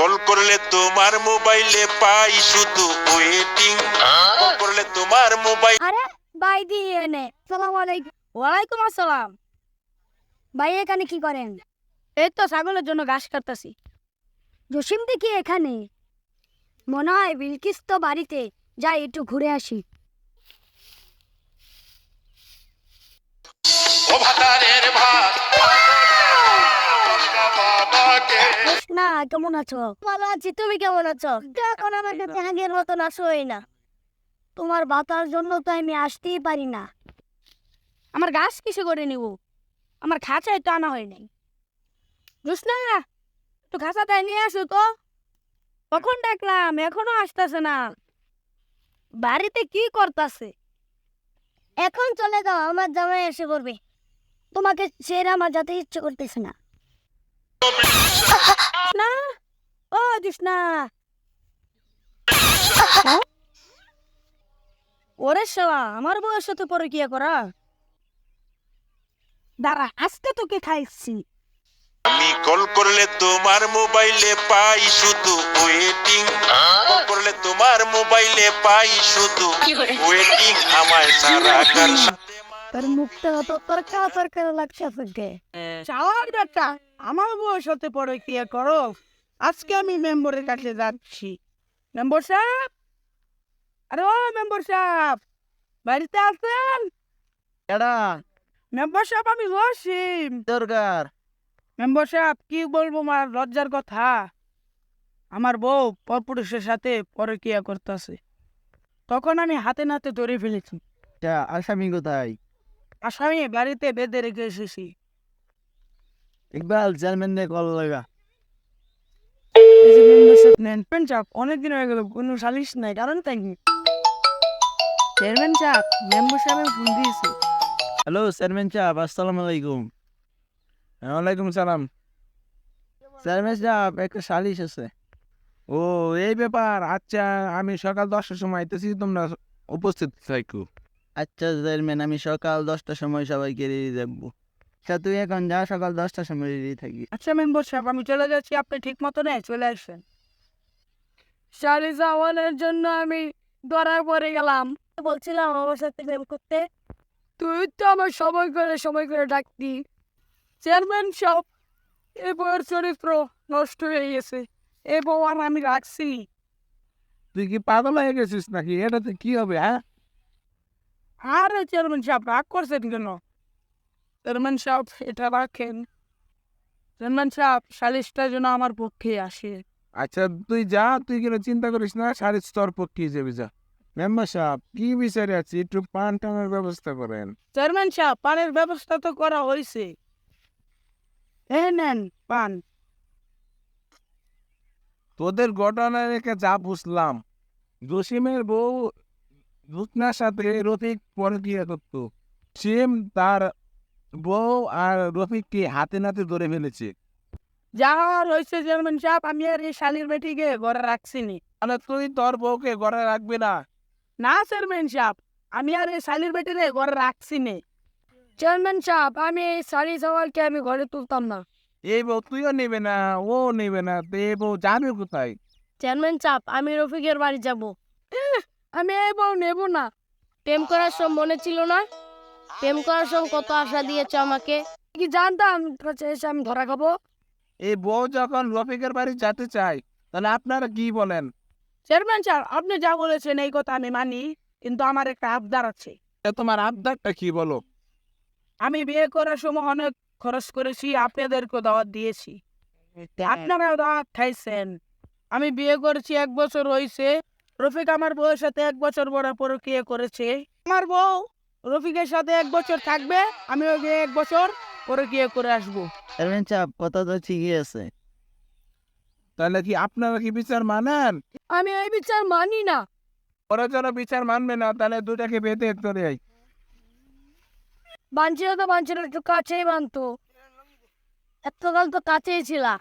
Call করলে তোমার মোবাইলে পাই শুধু ওয়েটিং, কল করলে তোমার মোবাইল। আরে ভাই দিয়ে এনে সালাম আলাইকুম। ওয়ালাইকুম আসসালাম। ভাই এখানে কি করেন? এই তো ছাগলের জন্য ঘাস কাটতেছি। জসিম দেখি এখানে, মনে হয় বিলকিস তো বাড়িতে, যাই একটু ঘুরে আসি। ও ভাতারের ভাত না, কেমন আছো? ভালো আছি, তুমি কেমন আছো? এখন আমার কাছে আগের মতন আসোই না। তোমার বাতার জন্য তো আমি আসতেই পারি না। আমার ঘাস কিসে করে নিব? আমার খাঁচায় তো আনা হয় নাই। জোসনা, একটু খাঁচাটায় নিয়ে আসো তো। কখন ডাকলাম, এখনো আসতেছে না। বাড়িতে কি করতেছে? এখন চলে যাও, আমার জামাই এসে করবে। তোমাকে ছেড়ে আমার যেতে ইচ্ছে করতেছে না। না, ও জোসনা। ওরে শালা, আমার বউয়ের সাথে পরে কি করা? দাঁড়া, আজকে তোকে খাইছি। আমি কল করলে তোমার মোবাইলে পাই শুধু ওয়েটিং, কল করলে তোমার মোবাইলে পাই শুধু ওয়েটিং, আমায় সারা কার সাথে তোর মুখটা তো তরকারি লাগছে আজকে। চাওয়ার ব্যাটা, আমার বউয়ের সাথে পরে কি করো? আজকে আমি মেম্বরের কাছে যাচ্ছি। মেম্বার সাহেব, আরে ও মেম্বার সাহেব, বাড়িতে আছেন? এডা মেম্বার সাহেব, আমি জসিম। দরকার মেম্বার সাহেব, কি বলবো আমার লজ্জার কথা। আমার বউ পরপুরুষের সাথে পরকিয়া করতেছে। তখন আমি হাতে নাতে ধরে ফেলেছি। আসামি কোথায়? আসামি বাড়িতে বেঁধে রেখে এসেছি। ইকবাল চেয়ারম্যান রে কল লাগা। অনেকদিন হয়ে গেল, কোনো সালিশ নাই, কারণ তাই চেয়ারম্যান সাহেব, মেম্বার সাহেব ফোন দিয়েছি। হ্যালো চেয়ারম্যান সাহেব, আসসালামু আলাইকুম। ওয়ালাইকুম সালাম। চেয়ারম্যান সাহেব, একটা সালিশ আছে। ও, এই ব্যাপার। আচ্ছা, আমি সকাল 10টার সময় আইতেছি, তোমরা উপস্থিত থাকো। আচ্ছা চেয়ারম্যান, আমি সকাল 10টার সময় সবাইকে রেডি রাখবো। আচ্ছা তুই এখন যা, সকাল 10টার সময় রেডি থাকি। আচ্ছা মেম্বার সাহেব, আমি চলে যাচ্ছি, আপনি ঠিক মতো নেই চলে আসবেন। শাড়ি যাওয়ানোর জন্য আমি ধরা পড়ে গেলাম। বলছিলাম আমার সাথে প্রেম করতে, তুই তো আমার সময় করে ডাকতি। চেয়ারম্যান সাহেব, এই বউয়ের চরিত্র নষ্ট হয়ে গেছে। এই বউ আর আমি রাখছি। তুই কি পাগল হয়ে গেছিস নাকি? এটাতে কি হবে? হ্যাঁ, আর চেয়ারম্যান সাহেব রাগ করছেন কেন? চেয়ারম্যান সাহেব, এটা রাখেন। চেয়ারম্যান সাহেব, সালিশটা যেন আমার পক্ষে আসে। আচ্ছা তুই যা, তুই কোনো চিন্তা করিস না, সাড়ে স্তর পক্ষে যাবি, যা। মেম্বার সাহেব, কি বিচারে আছি, একটু পান টানের ব্যবস্থা করেন। চেয়ারম্যান সাহেব, পানের ব্যবস্থা তো করা হয়েছে। এই নেন পান। তোদের ঘটনা রেখে যা বুঝলাম, জসিমের বউ রুকনার সাথে রফিক পরকিয়া করতো। সেম তার বউ আর রফিককে হাতে নাতে ধরে ফেলেছে। যা হয়েছে চেয়ারম্যান সাহেব, আমি আর এই শালির বেটিকে ঘরে রাখছিনি। তাহলে তুই তোর বউকে ঘরে রাখবি না? না চেয়ারম্যান সাহেব, আমি আর এই শালির বেটিরে ঘরে রাখছিনি। চেয়ারম্যান সাহেব, আমি এই শাড়ি সওয়ালকে আমি ঘরে তুলতাম না। এই বউ তুইও নেবে না, ও নেবে না, তো এই বউ যাবে কোথায়? চেয়ারম্যান সাহেব, আমি রফিকের বাড়ি যাব। আমি এই বউ নেব না। প্রেম করার সময় মনে ছিল না? প্রেম করার সময় কত আশা দিয়েছে আমাকে। কি জানতাম কাছে এসে আমি ধরা খাবো? এই বউ যখন রফিকের বাড়ি যেতে চায়, তাহলে আপনারা কি বলেন? চেয়ারম্যান সাহেব, আপনি যা বলেছেন এই কথা আমি মানি, কিন্তু আমার একটা আবদার আছে। তা তোমার আবদারটা কি, বলো? আমি বিয়ে করার সময় অনেক খরচ করেছি, আপনাদেরকে দাওয়াত দিয়েছি, আপনারা দাওয়াত খাইছেন। আমি বিয়ে করেছি 1 বছর হয়েছে। রফিক আমার বউয়ের সাথে 1 বছর বড় পরকীয়া করেছে। আমার বউ রফিকের সাথে 1 বছর থাকবে, আমি ওকে 1 বছর পরকীয়া করে আসবো। চেয়ারম্যান সাহেব, কথা তো ঠিকই আছে। তাহলে কি আপনারা কি বিচার মানেন? আমি এই বিচার মানি না। ওরা যারা বিচার মানবে না, তাহলে দুটাকে বেঁধে ধরে আই। বাঞ্ছিরা তো বাঞ্ছিরা একটু কাছেই বানতো, এতকাল তো কাছেই ছিলা।